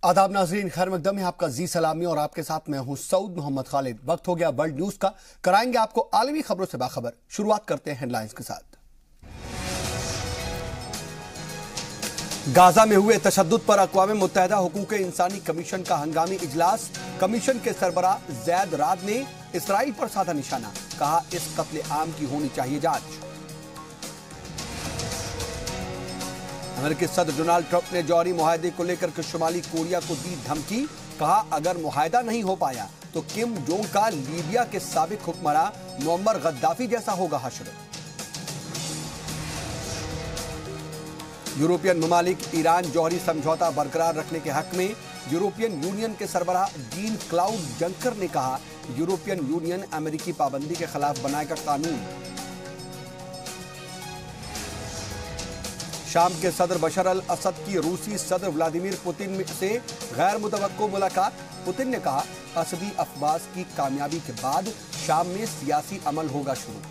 आदाब नाजरीन, खैर मकदम है आपका जी सलामी और आपके साथ मैं हूं सऊद मोहम्मद खालिद। वक्त हो गया वर्ल्ड न्यूज का, कराएंगे आपको आलमी खबरों से बाखबर। शुरुआत करते हैं हेडलाइंस के साथ। गाजा में हुए तशद्दुद पर अक़वाम मुत्तहिदा हुकूक इंसानी कमीशन का हंगामी इजलास। कमीशन के सरबराह ज़ैद राद ने इसराइल पर साधा निशाना, कहा इस कत्ले आम की होनी चाहिए जांच। अमेरिकी सदर डोनाल्ड ट्रंप ने जौहरी मुआहदे को लेकर के शुमाली कोरिया को दी धमकी, कहा अगर मुआहदा नहीं हो पाया तो किम जोंग का लीबिया के साबिक हुक्मरान मुअम्मर गद्दाफी जैसा होगा हश्र। यूरोपियन ममालिक ईरान जौहरी समझौता बरकरार रखने के हक में। यूरोपियन यूनियन के सरबराह जीन क्लाउड जंकर ने कहा यूरोपियन यूनियन अमेरिकी पाबंदी के खिलाफ बनाएगा कानून। शाम के सदर बशर अल असद की रूसी सदर व्लादिमीर पुतिन से गैर मुतवक्को मुलाकात। पुतिन ने कहा असदी अफवाज की कामयाबी के बाद शाम में सियासी अमल होगा शुरू।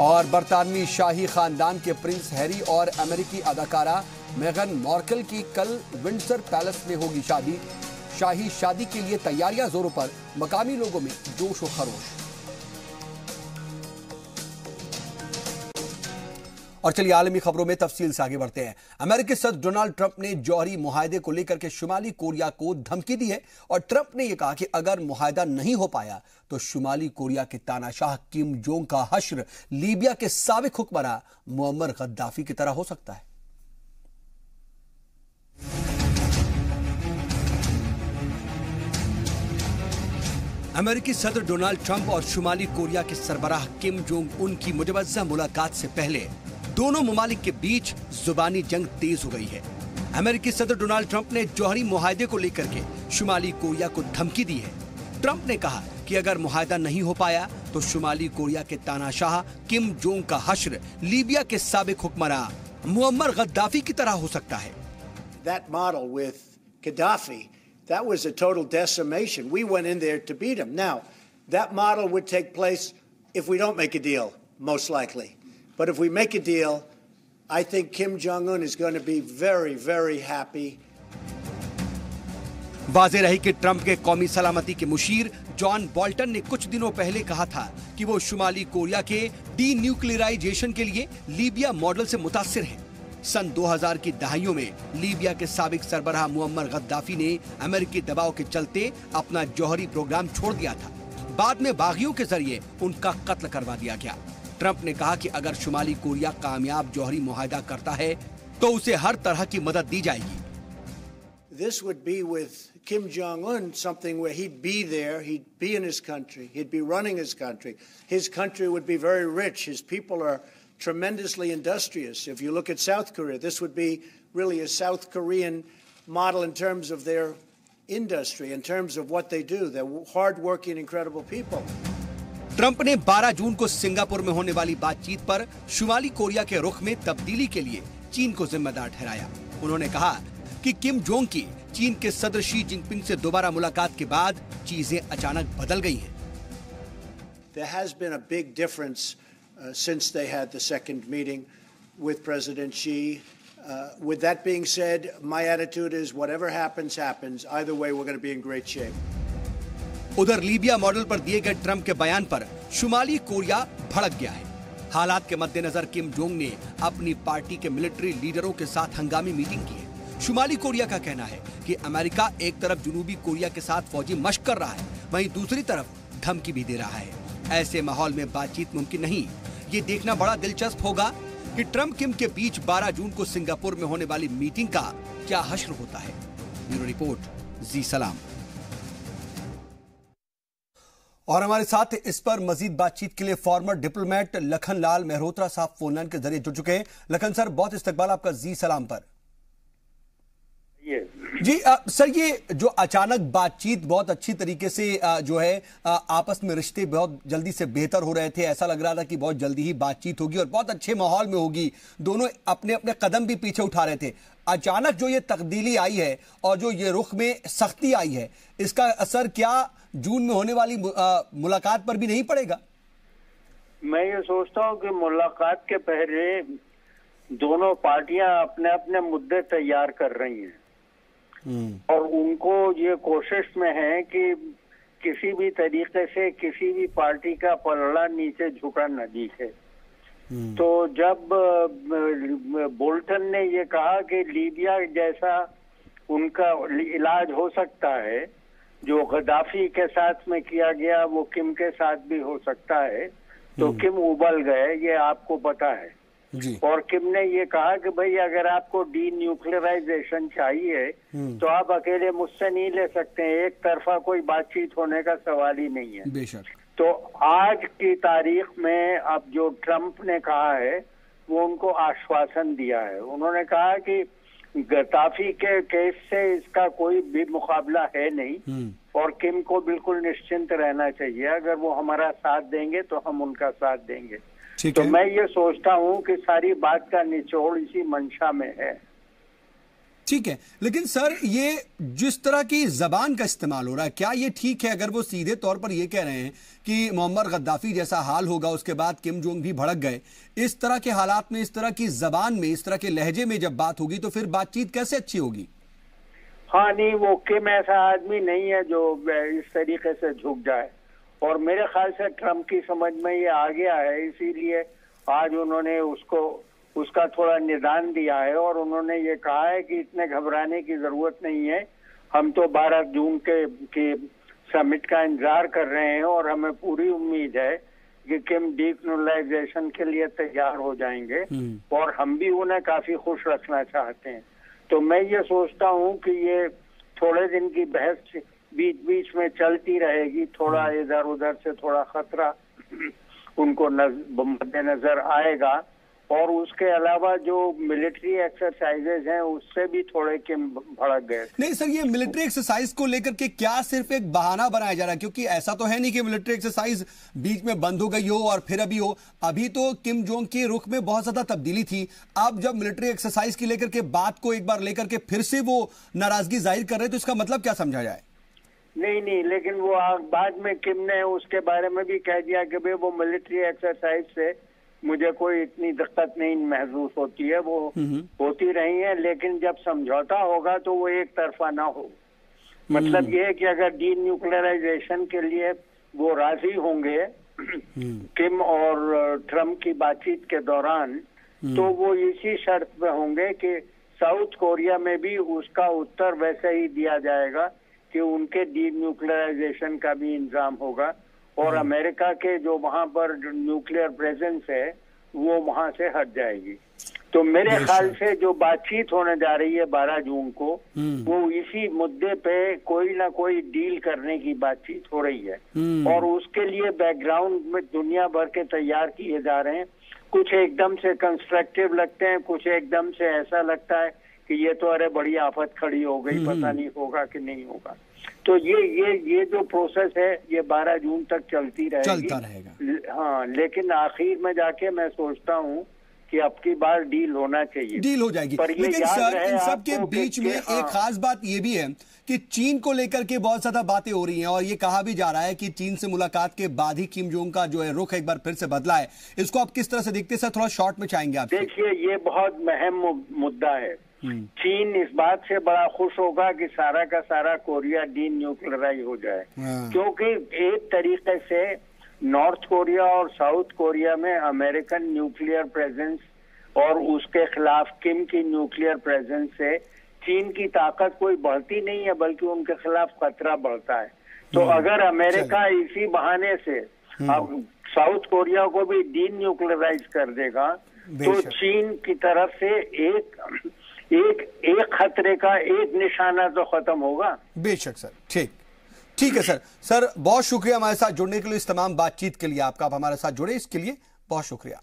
और बरतानवी शाही खानदान के प्रिंस हैरी और अमेरिकी अदाकारा मेगन मार्कल की कल विंडसर पैलेस में होगी शादी। शाही शादी के लिए तैयारियां जोरों पर, मकामी लोगों में जोश व खरोश। और चलिए आलमी खबरों में तफसील से आगे बढ़ते हैं। अमेरिकी सदर डोनाल्ड ट्रंप ने जौहरी मुआहदे को लेकर के शुमाली कोरिया को धमकी दी है और ट्रंप ने यह कहा कि अगर मुआहदा नहीं हो पाया तो शुमाली कोरिया के तानाशाह किम जोंग का हश्र लीबिया के साबिक हुक्मरान मुअम्मर गद्दाफी की तरह हो सकता है। अमेरिकी सदर डोनाल्ड ट्रंप और शुमाली कोरिया के सरबराह किम जोंग उन की मुतवज्जा मुलाकात से पहले दोनों ममालिक के बीच जुबानी जंग तेज हो गई है। अमेरिकी सदर डोनाल्ड ट्रंप ने जौहरी मुआहदे को लेकर के शुमाली कोरिया को धमकी दी है। ट्रंप ने कहा कि अगर मुआहदा नहीं हो पाया तो शुमाली कोरिया के तानाशाह किम जोंग का हश्र लीबिया के साबिक हुक्मरान मुअम्मर गद्दाफी की तरह हो सकता है। That model with Gaddafi, that was a total decimation. We went in there to beat him. Now, that model would take place if we don't make a deal, most likely. But if we make a deal, I think Kim Jong-un is going to be very, very happy. वाज़ेह रही कि Trump के कौमी सलामती के Musheer John Bolton ने कुछ दिनों पहले कहा था कि वो शुमाली कोरिया के डीन्यूक्लियराइजेशन के लिए लीबिया मॉडल से मुतासिर हैं। सन 2000 की दहाइयों में लीबिया के साबिक सरबराह मुअम्मर गद्दाफी ने अमेरिकी दबाव के चलते अपना जौहरी प्रोग्राम छोड़ दिया था। बाद में बागियों के जरिए उनका कत्ल करवा दिया गया। ट्रंप ने कहा कि अगर शुमाली कोरिया कामयाब जौहरी मुआहदा करता है तो उसे हर तरह की मदद दी जाएगी। This would be with Kim Jong-un something where he'd be there, he'd be in his country, he'd be running his country. His country would be very rich. His people are tremendously industrious. If you look at South Korea, this would be really a South Korean model in terms of their industry, in terms of what they do. They're hard-working, incredible people. Trump ने 12 जून को Singapore में होने वाली बातचीत पर शुमाली Korea के रुख में तब्दीली के लिए चीन को जिम्मेदार ठहराया। उन्होंने कहा कि किम जोंग की चीन के सदर शी जिनपिंग से दोबारा मुलाकात के बाद चीजें अचानक बदल गई हैं। There has been a big difference since they had the second meeting with President Xi. With that being said, my attitude is whatever happens, happens. Either way, we're going to be in great shape. उधर Libya model पर दिए गए Trump के बयान पर शुमाली Korea भड़क गया है। हालात के मद्देनजर किम जोंग ने अपनी पार्टी के मिलिट्री लीडरों के साथ हंगामी मीटिंग की है। शुमाली कोरिया का कहना है कि अमेरिका एक तरफ जनूबी कोरिया के साथ फौजी मशक कर रहा है, वहीं दूसरी तरफ धमकी भी दे रहा है। ऐसे माहौल में बातचीत मुमकिन नहीं। ये देखना बड़ा दिलचस्प होगा कि ट्रंप किम के बीच 12 जून को सिंगापुर में होने वाली मीटिंग का क्या हश्र होता है। ब्यूरो रिपोर्ट, जी सलाम। और हमारे साथ इस पर मजीद बातचीत के लिए फॉर्मर डिप्लोमेट लखन लाल मेहरोत्रा साहब फोनलाइन के जरिए जुड़ चुके हैं। लखन सर, बहुत इस्तकबाल आपका जी सलाम पर। जी सर, ये जो अचानक बातचीत बहुत अच्छी तरीके से जो है आपस में रिश्ते बहुत जल्दी से बेहतर हो रहे थे, ऐसा लग रहा था कि बहुत जल्दी ही बातचीत होगी और बहुत अच्छे माहौल में होगी, दोनों अपने अपने कदम भी पीछे उठा रहे थे। अचानक जो ये तब्दीली आई है और जो ये रुख में सख्ती आई है, इसका असर क्या जून में होने वाली मुलाकात पर भी नहीं पड़ेगा? मैं ये सोचता हूँ कि मुलाकात के पहले दोनों पार्टियां अपने अपने मुद्दे तैयार कर रही हैं और उनको ये कोशिश में है कि किसी भी तरीके से किसी भी पार्टी का पलड़ा नीचे झुका न दिखे। तो जब बोल्टन ने ये कहा कि लीबिया जैसा उनका इलाज हो सकता है, जो गद्दाफी के साथ में किया गया वो किम के साथ भी हो सकता है, तो किम उबल गए, ये आपको पता है जी। और किम ने ये कहा कि भाई अगर आपको डी न्यूक्लियराइजेशन चाहिए तो आप अकेले मुझसे नहीं ले सकते हैं, एक तरफा कोई बातचीत होने का सवाल ही नहीं है। बेशक। तो आज की तारीख में अब जो ट्रंप ने कहा है वो उनको आश्वासन दिया है। उन्होंने कहा कि गद्दाफी के केस से इसका कोई भी मुकाबला है नहीं और किम को बिल्कुल निश्चिंत रहना चाहिए, अगर वो हमारा साथ देंगे तो हम उनका साथ देंगे। तो मैं ये सोचता हूँ कि सारी बात का निचोड़ इसी मंशा में है। ठीक है, लेकिन सर ये जिस तरह की जबान का इस्तेमाल हो रहा है, क्या ये ठीक है अगर वो सीधे तौर पर ये कह रहे हैं कि मोहम्मद गद्दाफी जैसा हाल होगा, उसके बाद किम जोंग भी भड़क गए, इस तरह के हालात में, इस तरह की जबान में, इस तरह के लहजे में जब बात होगी तो फिर बातचीत कैसे अच्छी होगी? हाँ नहीं, वो किम ऐसा आदमी नहीं है जो इस तरीके से झुक जाए और मेरे ख्याल से ट्रंप की समझ में ये आ गया है, इसीलिए आज उन्होंने उसका थोड़ा निदान दिया है और उन्होंने ये कहा है कि इतने घबराने की जरूरत नहीं है, हम तो 12 जून के समिट का इंतजार कर रहे हैं और हमें पूरी उम्मीद है कि किम डीन्यूक्लियराइजेशन के लिए तैयार हो जाएंगे और हम भी उन्हें काफी खुश रखना चाहते हैं। तो मैं ये सोचता हूँ कि ये थोड़े दिन की बहस बीच बीच में चलती रहेगी, थोड़ा इधर उधर से थोड़ा खतरा उनको मद्देनजर आएगा और उसके अलावा जो मिलिट्री एक्सरसाइजेज हैं उससे भी थोड़े किम भड़क गए। नहीं सर, ये मिलिट्री एक्सरसाइज को लेकर के क्या सिर्फ एक बहाना बनाया जा रहा है? क्योंकि ऐसा तो है नहीं कि मिलिट्री एक्सरसाइज बीच में बंद हो गई हो और फिर अभी हो। अभी तो किम जोंग के रुख में बहुत ज्यादा तब्दीली थी। अब जब मिलिट्री एक्सरसाइज की लेकर के बात को एक बार लेकर के फिर से वो नाराजगी जाहिर कर रहे हैं, तो इसका मतलब क्या समझा जाए? नहीं, लेकिन वो बाद में किम ने उसके बारे में भी कह दिया कि भाई वो मिलिट्री एक्सरसाइज से मुझे कोई इतनी दिक्कत नहीं महसूस होती है, वो होती रही है, लेकिन जब समझौता होगा तो वो एक तरफा ना हो। मतलब ये है कि अगर डी न्यूक्लियराइजेशन के लिए वो राजी होंगे किम और ट्रम्प की बातचीत के दौरान, तो वो इसी शर्त पे होंगे कि साउथ कोरिया में भी उसका उत्तर वैसे ही दिया जाएगा कि उनके डी न्यूक्लियराइजेशन का भी इंतजाम होगा और अमेरिका के जो वहां पर न्यूक्लियर प्रेजेंस है वो वहां से हट जाएगी। तो मेरे ख्याल से जो बातचीत होने जा रही है 12 जून को, वो इसी मुद्दे पे कोई ना कोई डील करने की बातचीत हो रही है और उसके लिए बैकग्राउंड में दुनिया भर के तैयार किए जा रहे हैं। कुछ एकदम से कंस्ट्रक्टिव लगते हैं, कुछ एकदम से ऐसा लगता है कि ये तो अरे बड़ी आफत खड़ी हो गई, पता नहीं होगा कि नहीं होगा। तो ये जो प्रोसेस है ये 12 जून तक चलता रहेगा। हाँ, लेकिन आखिर में जाके मैं सोचता हूँ कि अब की बार डील होना चाहिए, डील हो जाएगी। लेकिन सर इन सब के बीच में एक खास बात ये भी है कि चीन को लेकर के बहुत ज्यादा बातें हो रही हैं और ये कहा भी जा रहा है कि चीन से मुलाकात के बाद ही किम जोंग का जो है रुख एक बार फिर से बदला है। इसको आप किस तरह से देखते हैं सर? थोड़ा शॉर्ट में चाहेंगे आप? देखिए, ये बहुत अहम मुद्दा है। चीन इस बात से बड़ा खुश होगा कि सारा का सारा कोरिया डी न्यूक्लियराइज हो जाए, क्योंकि एक तरीके से नॉर्थ कोरिया और साउथ कोरिया में अमेरिकन न्यूक्लियर प्रेजेंस और उसके खिलाफ किम की न्यूक्लियर प्रेजेंस से चीन की ताकत कोई बढ़ती नहीं है, बल्कि उनके खिलाफ खतरा बढ़ता है। तो अगर अमेरिका इसी बहाने से अब साउथ कोरिया को भी डी न्यूक्लियराइज कर देगा, तो चीन की तरफ से एक खतरे का एक निशाना तो खत्म होगा। बेशक सर, ठीक है सर बहुत शुक्रिया हमारे साथ जुड़ने के लिए, इस तमाम बातचीत के लिए आपका। आप हमारे साथ जुड़े इसके लिए बहुत शुक्रिया।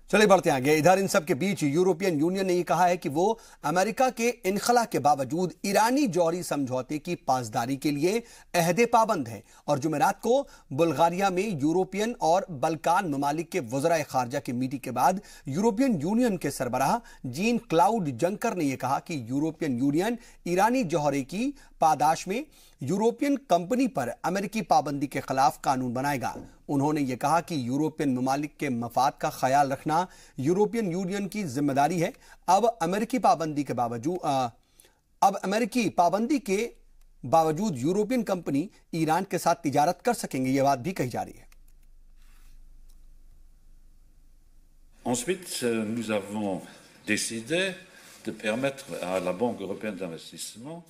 चलिए बढ़ते आगे। इधर इन सब के बीच यूरोपियन यूनियन ने यह कहा है कि वो अमेरिका के इनखला के बावजूद ईरानी जौहरी समझौते की पासदारी के लिए अहदे पाबंद है और जुमेरात को बुल्गारिया में यूरोपियन और बल्कान ममालिक के वज़राए खारजा की मीटिंग के बाद यूरोपियन यूनियन के सरबराह जीन क्लाउड जंकर ने यह कहा कि यूरोपियन यूनियन ईरानी जौहरी की पादाश में यूरोपियन कंपनी पर अमेरिकी पाबंदी के खिलाफ कानून बनाएगा। उन्होंने यह कहा कि यूरोपियन ममालिक के मफाद का ख्याल रखना यूरोपियन यूनियन की जिम्मेदारी है। अब अमेरिकी पाबंदी के बावजूद यूरोपियन कंपनी ईरान के साथ तिजारत कर सकेंगे, यह बात भी कही जा रही है। Ensuite, nous avons décidé de permettre à la Banque européenne d'investissement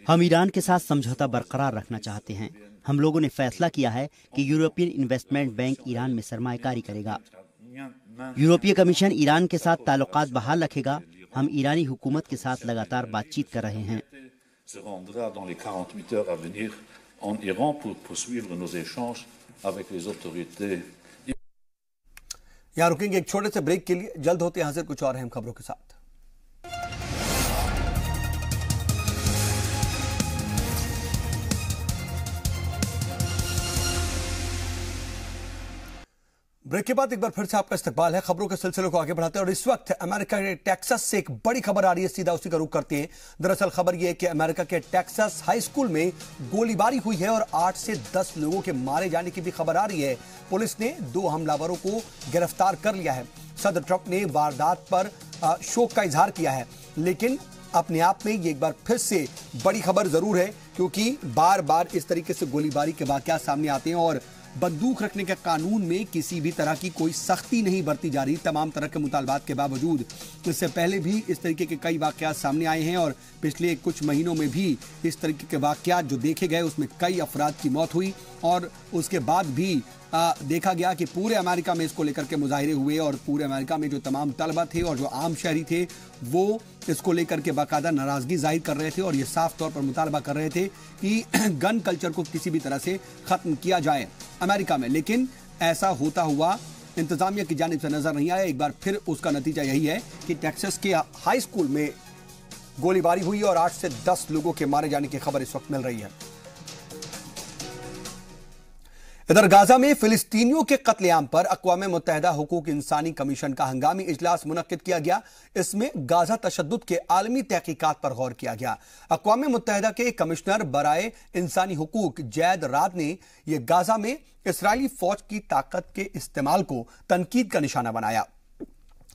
हम ईरान के साथ समझौता बरकरार रखना चाहते हैं। हम लोगों ने फैसला किया है कि यूरोपियन इन्वेस्टमेंट बैंक ईरान में सरमायाकारी करेगा। यूरोपीय कमीशन ईरान के साथ ताल्लुकात बहाल रखेगा। हम ईरानी हुकूमत के साथ लगातार बातचीत कर रहे हैं। यहां रुकेंगे एक छोटे से ब्रेक के लिए। जल्द होते हैं हाजिर कुछ और अहम खबरों के साथ। ब्रेक के बाद एक बार फिर से आपका इस्तकबाल है। खबरों के सिलसिले को आगे बढ़ाते हैं और इस वक्त अमेरिका के टेक्सास से एक बड़ी खबर आ रही है, सीधा उसी का रुख करते हैं। दरअसल खबर यह है कि अमेरिका के टेक्सास हाई स्कूल में गोलीबारी हुई है और 8 से 10 लोगों के मारे जाने की भी खबर आ रही है। पुलिस ने 2 हमलावरों को गिरफ्तार कर लिया है। सदर ट्रंप ने वारदात पर शोक का इजहार किया है, लेकिन अपने आप में ये एक बार फिर से बड़ी खबर जरूर है, क्योंकि बार बार इस तरीके से गोलीबारी के वाकयात सामने आते हैं और बंदूक रखने के कानून में किसी भी तरह की कोई सख्ती नहीं बरती जा रही, तमाम तरह के मुतालबात के बावजूद। इससे पहले भी इस तरीके के कई वाकयात सामने आए हैं और पिछले कुछ महीनों में भी इस तरीके के वाकयात जो देखे गए उसमें कई अफराद की मौत हुई और उसके बाद भी देखा गया कि पूरे अमेरिका में इसको लेकर के मुजाहिरे हुए और पूरे अमेरिका में जो तमाम तलबा थे और जो आम शहरी थे वो इसको लेकर के बाकायदा नाराजगी जाहिर कर रहे थे और ये साफ तौर पर मुतालबा कर रहे थे कि गन कल्चर को किसी भी तरह से खत्म किया जाए अमेरिका में। लेकिन ऐसा होता हुआ इंतजामिया की जानिब से नजर नहीं आया। एक बार फिर उसका नतीजा यही है कि टेक्सास के हाई स्कूल में गोलीबारी हुई और 8 से 10 लोगों के मारे जाने की खबर इस वक्त मिल रही है। इधर गाजा में फिलिस्तीनियों के कत्लेआम पर अक़वाम मुत्तहिदा हुकूक इंसानी कमीशन का हंगामी इजलास मुनक्किद किया गया। इसमें गाजा तशद्दुद के आलमी तहकीकात पर गौर किया गया। अक़वाम मुत्तहिदा के कमिश्नर बराए इंसानी हुकूक जैद राद ने यह गाजा में इसराइली फौज की ताकत के इस्तेमाल को तनकीद का निशाना बनाया।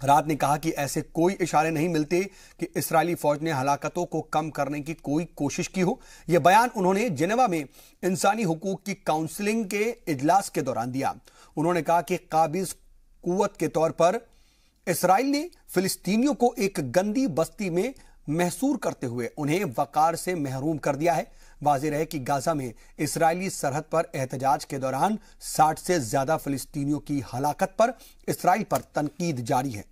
रात ने कहा कि ऐसे कोई इशारे नहीं मिलते कि इस्राएली फौज ने हलाकतों को कम करने की कोई कोशिश की हो। यह बयान उन्होंने जिनेवा में इंसानी हुकूक की काउंसिलिंग के इजलास के दौरान दिया। उन्होंने कहा कि काबिज कुव्वत के तौर पर इस्राएल ने फिलिस्तीनियों को एक गंदी बस्ती में महसूर करते हुए उन्हें वकार से महरूम कर दिया है। वाज़ेह रहे कि गाजा में इस्राएली सरहद पर एहतजाज के दौरान 60 से ज्यादा फिलिस्तीनियों की हलाकत पर इस्राएल पर तनकीद जारी है।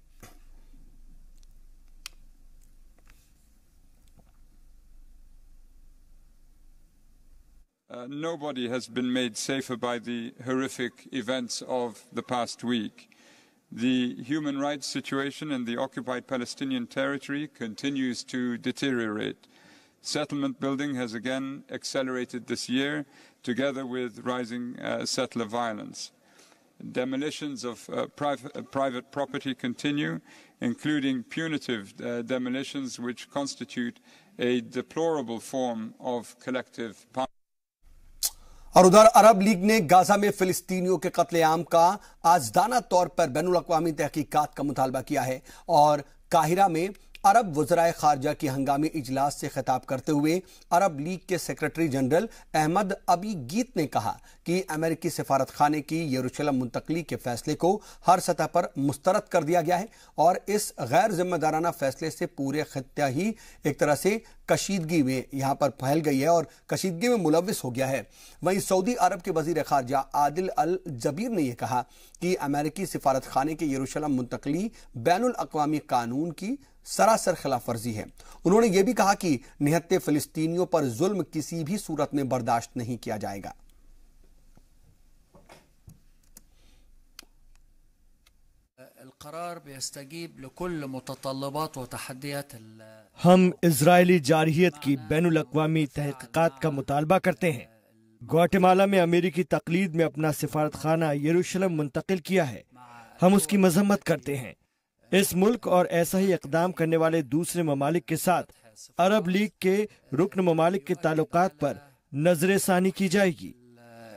Nobody has been made safer by the horrific events of the past week. The human rights situation in the occupied Palestinian territory continues to deteriorate. Settlement building has again accelerated this year, together with rising settler violence. Demolitions of private property continue, including punitive demolitions, which constitute a deplorable form of collective punishment. और उधर अरब league ने Gaza में फिलिस्तीनियों के कत्लेआम का आज़दाना तौर पर बैनुल अक़वामी तहकीकात का मुतालबा किया है और काहिरा में अरब वज़राए खारजा की हंगामी इजलास से खिताब करते हुए अरब लीग के सेक्रेटरी जनरल अहमद अबी गीत ने कहा कि अमेरिकी सिफारत खाने की यरूशलेम मुंतकली के फैसले को हर सतह पर मुस्तरद कर दिया गया है और इस गैर जिम्मेदाराना फैसले से पूरे खित्ता ही एक तरह से कशीदगी में यहां पर फैल गई है और कशीदगी में मुलविस हो गया है। वहीं सऊदी अरब के वजीर खारजा आदिल अल जबीर ने यह कहा कि अमेरिकी सिफारत खाने के यरूशलेम मुंतकली बैनुल अक़वामी कानून की सरासर खिलाफ वर्जी है। उन्होंने यह भी कहा कि निहत्ते फिलिस्तीनियों पर जुल्म किसी भी सूरत में बर्दाश्त नहीं किया जाएगा। हम इजरायली जारहियत की बैनुल अक़वामी तहक़ीक़ात का मुतालबा करते हैं। ग्वाटेमाला में अमेरिकी तक़लीद में अपना सिफारत खाना यरूशलेम मुंतकिल किया है। हम उसकी मजम्मत करते हैं। इस मुल्क और ऐसा ही इक़दाम करने वाले दूसरे ममालिक के साथ अरब लीग के रुकन ममालिक के ताल्लुकात पर नजरसानी की जाएगी।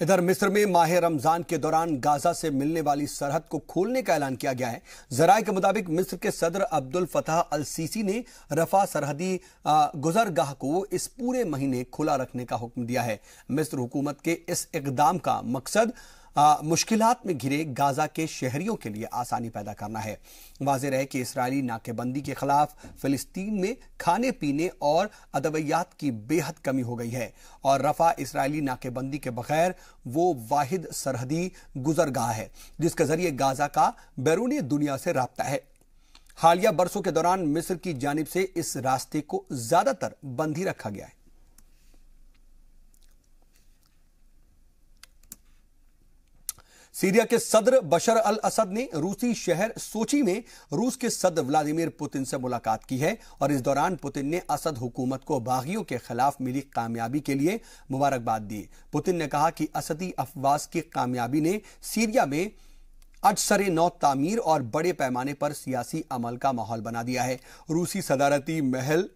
इधर मिस्र में माह रमजान के दौरान गाजा से मिलने वाली सरहद को खोलने का ऐलान किया गया है। जराये के मुताबिक मिस्र के सदर अब्दुल फताह अल सीसी ने रफा सरहदी गुजरगाह को इस पूरे महीने खुला रखने का हुक्म दिया है। मिस्र हुकूमत के इस इकदाम का मकसद मुश्किलात में घिरे गाजा के शहरियों के लिए आसानी पैदा करना है। वाज़ेह रहे कि इसराइली नाकेबंदी के खिलाफ फिलिस्तीन में खाने पीने और अदवियात की बेहद कमी हो गई है और रफा इसराइली नाकेबंदी के बगैर वो वाहिद सरहदी गुजरगाह है जिसके जरिए गाजा का बैरूनी दुनिया से राब्ता है। हालिया बरसों के दौरान मिस्र की जानिब से इस रास्ते को ज्यादातर बंद ही रखा गया है। सीरिया के सदर बशर अल असद ने रूसी शहर सोची में रूस के सदर व्लादिमीर पुतिन से मुलाकात की है और इस दौरान पुतिन ने असद हुकूमत को बागियों के खिलाफ मिली कामयाबी के लिए मुबारकबाद दी। पुतिन ने कहा कि असदी अफवाज की कामयाबी ने सीरिया में अजसर नौ तामीर और बड़े पैमाने पर सियासी अमल का माहौल बना दिया है। रूसी सदारती महल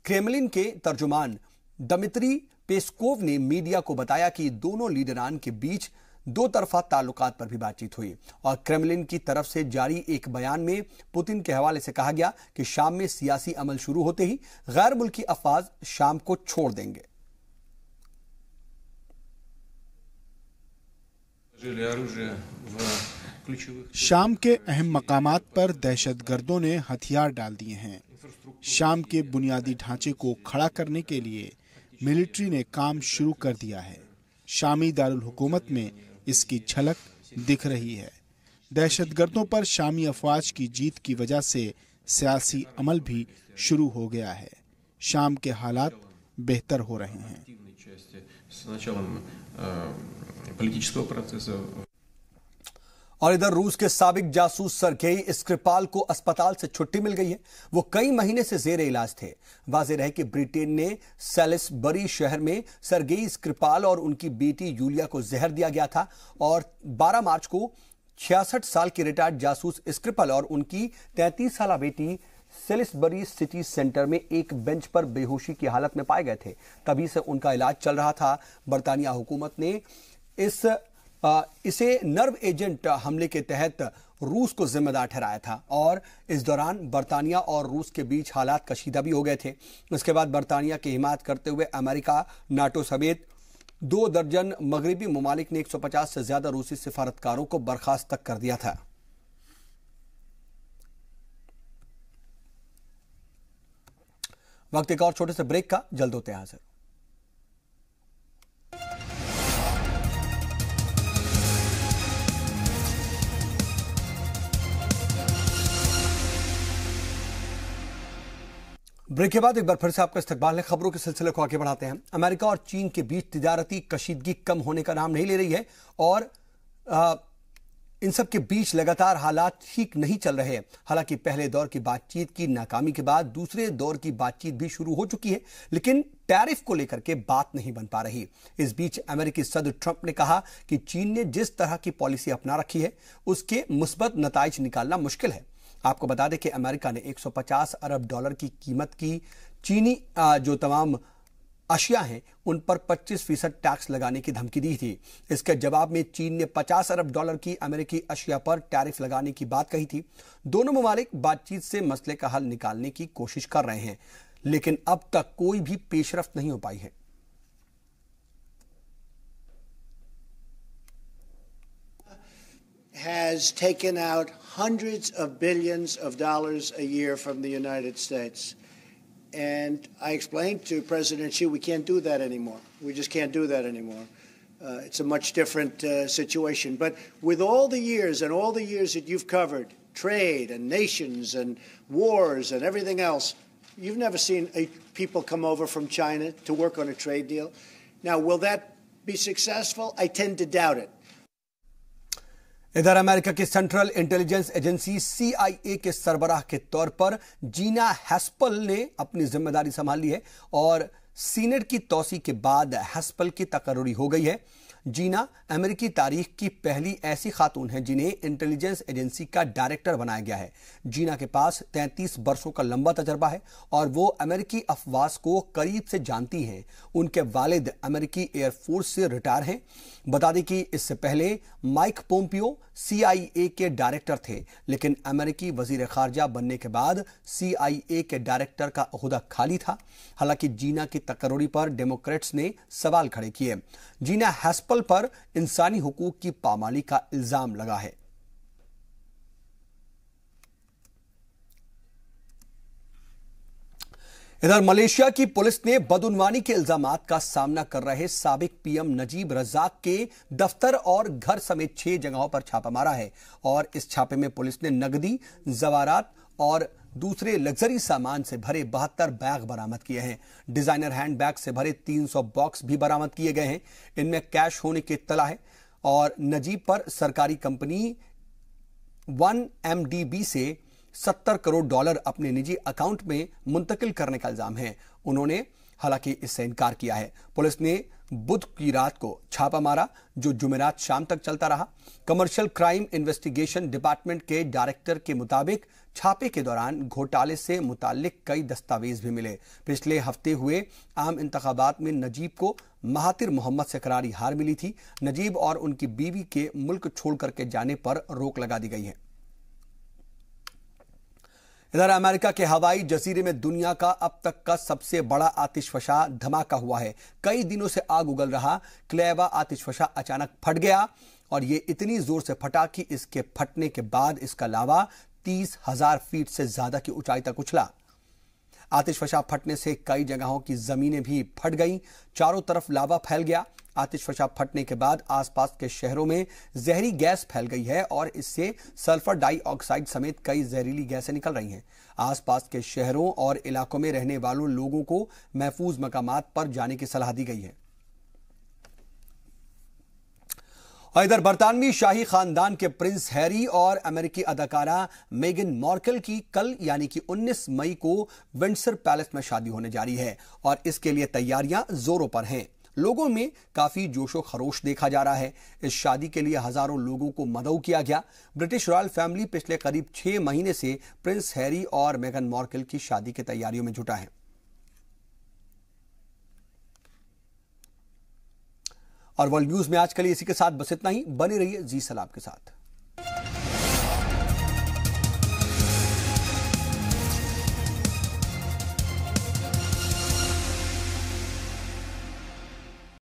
क्रेमलिन के तर्जुमान दमित्री पेस्कोव ने मीडिया को बताया कि दोनों लीडरान के बीच दो तरफा ताल्लुकात पर भी बातचीत हुई और क्रेमलिन की तरफ से जारी एक बयान में पुतिन के हवाले से कहा गया कि शाम में सियासी अमल शुरू होते ही गैर मुल्की अफवाज शाम को छोड़ देंगे। शाम के अहम मकामात पर दहशतगर्दों ने हथियार डाल दिए हैं। शाम के बुनियादी ढांचे को खड़ा करने के लिए मिलिट्री ने काम शुरू कर दिया है। शामी दारुल हुकूमत में इसकी झलक दिख रही है। दहशतगर्दों पर शामी अफवाज की जीत की वजह से सियासी अमल भी शुरू हो गया है। शाम के हालात बेहतर हो रहे हैं। और इधर रूस के साबिक जासूस सरगेई स्क्रिपाल को अस्पताल से छुट्टी मिल गई है। वो कई महीने से जेर इलाज थे। वाज़ेह रहे कि ब्रिटेन ने सेलिसबरी शहर में सरगेई स्क्रिपाल और उनकी बेटी यूलिया को जहर दिया गया था और 12 मार्च को 66 साल के रिटायर्ड जासूस स्क्रिपाल और उनकी 33 साला बेटी सेलिसबरी सिटी सेंटर में एक बेंच पर बेहोशी की हालत में पाए गए थे। तभी से उनका इलाज चल रहा था। बरतानिया हुकूमत ने इसे नर्व एजेंट हमले के तहत रूस को जिम्मेदार ठहराया था और इस दौरान बरतानिया और रूस के बीच हालात कशीदा भी हो गए थे। इसके बाद बरतानिया की हिमायत करते हुए अमेरिका, नाटो समेत 2 दर्जन मगरबी ममालिक ने 150 से ज्यादा रूसी सिफारतकारों को बर्खास्त तक कर दिया था। वक्त एक और छोटे से ब्रेक का, जल्द होते हैं हाजिर। ब्रेक के बाद एक बार फिर से आपका इस्तकबाल है। खबरों के सिलसिले को आगे बढ़ाते हैं। अमेरिका और चीन के बीच तिजारती कशीदगी कम होने का नाम नहीं ले रही है और इन सब के बीच लगातार हालात ठीक नहीं चल रहे हैं। हालांकि पहले दौर की बातचीत की नाकामी के बाद दूसरे दौर की बातचीत भी शुरू हो चुकी है, लेकिन टैरिफ को लेकर के बात नहीं बन पा रही। इस बीच अमेरिकी सदर ट्रंप ने कहा कि चीन ने जिस तरह की पॉलिसी अपना रखी है उसके मुस्बत नताइज निकालना मुश्किल है। आपको बता दें कि अमेरिका ने 150 अरब डॉलर की कीमत की चीनी जो तमाम अशिया हैं उन पर 25% टैक्स लगाने की धमकी दी थी। इसके जवाब में चीन ने 50 अरब डॉलर की अमेरिकी अशिया पर टैरिफ लगाने की बात कही थी। दोनों ममालिक बातचीत से मसले का हल निकालने की कोशिश कर रहे हैं, लेकिन अब तक कोई भी पेशरफ्त नहीं हो पाई है। Has taken out hundreds of billions of dollars a year from the United States. And I explained to President Xi, we can't do that anymore. We just can't do that anymore. It's a much different situation. But with all the years and all the years that you've covered, trade and nations and wars and everything else, You've never seen people come over from China to work on a trade deal. Now, will that be successful? I tend to doubt it. इधर America की central intelligence agency CIA के सरबराह के तौर पर जीना हैस्पल ने अपनी जिम्मेदारी संभाल ली है और सीनेट की तौसी के बाद हैस्पल की तकर्रुरी हो गई है। जीना अमेरिकी तारीख की पहली ऐसी खातून है जिन्हें इंटेलिजेंस एजेंसी का डायरेक्टर बनाया गया है। जीना के पास 33 वर्षों का लंबा तजर्बा है और वो अमेरिकी अफवाज को करीब से जानती हैं। उनके वालिद अमेरिकी एयरफोर्स से रिटायर हैं। बता दें कि इससे पहले माइक पोम्पियो CIA के डायरेक्टर थे, लेकिन अमेरिकी वजीर खारजा बनने के बाद CIA के डायरेक्टर का ओहदा खाली था। हालांकि जीना की तकर्रुरी पर डेमोक्रेट्स ने सवाल खड़े किए। जीना हैस्पल पर इंसानी हुकूक की पामाली का इल्जाम लगा है। इधर मलेशिया की पुलिस ने बदउनवानी के इल्जामात का सामना कर रहे साबिक PM नजीब रजाक के दफ्तर और घर समेत 6 जगहों पर छापा मारा है और इस छापे में पुलिस ने नकदी, जवारात और दूसरे लग्जरी सामान से भरे 72 बैग बरामद किए हैं। डिजाइनर हैंड बैग से भरे 300 बॉक्स भी बरामद किए गए हैं। इनमें कैश होने की इत्तला है और नजीब पर सरकारी कंपनी 1MDB से $70 करोड़ अपने निजी अकाउंट में मुंतकिल करने का इल्जाम है। उन्होंने हालांकि इससे इनकार किया है। पुलिस ने बुध की रात को छापा मारा जो जुमेरात शाम तक चलता रहा। कमर्शियल क्राइम इन्वेस्टिगेशन डिपार्टमेंट के डायरेक्टर के मुताबिक छापे के दौरान घोटाले से मुताल्लिक कई दस्तावेज भी मिले। पिछले हफ्ते हुए आम इंतखाबात में नजीब को महातिर मोहम्मद से करारी हार मिली थी। नजीब और उनकी बीवी के मुल्क छोड़ करके जाने पर रोक लगा दी गई है। इधर अमेरिका के हवाई जजीरे में दुनिया का अब तक का सबसे बड़ा आतिशफशा धमाका हुआ है। कई दिनों से आग उगल रहा क्लेवा आतिशफशा अचानक फट गया और ये इतनी जोर से फटा कि इसके फटने के बाद इसका लावा 30,000 फीट से ज्यादा की ऊंचाई तक उछला। आतिशफशा फटने से कई जगहों की जमीनें भी फट गईं। चारों तरफ लावा फैल गया। आतिशफशा फटने के बाद आसपास के शहरों में जहरी गैस फैल गई है और इससे सल्फर डाइऑक्साइड समेत कई जहरीली गैसें निकल रही हैं। आसपास के शहरों और इलाकों में रहने वालों लोगों को महफूज मकामात पर जाने की सलाह दी गई है। और इधर बरतानवी शाही खानदान के प्रिंस हैरी और अमेरिकी अदाकारा मेगन मार्कल की कल यानी कि 19 मई को विंडसर पैलेस में शादी होने जा रही है और इसके लिए तैयारियां जोरों पर हैं। लोगों में काफी जोशो खरोश देखा जा रहा है। इस शादी के लिए हजारों लोगों को मदऊ किया गया। ब्रिटिश रॉयल फैमिली पिछले करीब 6 महीने से प्रिंस हैरी और मेगन मार्कल की शादी की तैयारियों में जुटा है। और वर्ल्ड न्यूज में आज के लिए इसी के साथ बस इतना ही। बने रहिए जी सलाम के साथ।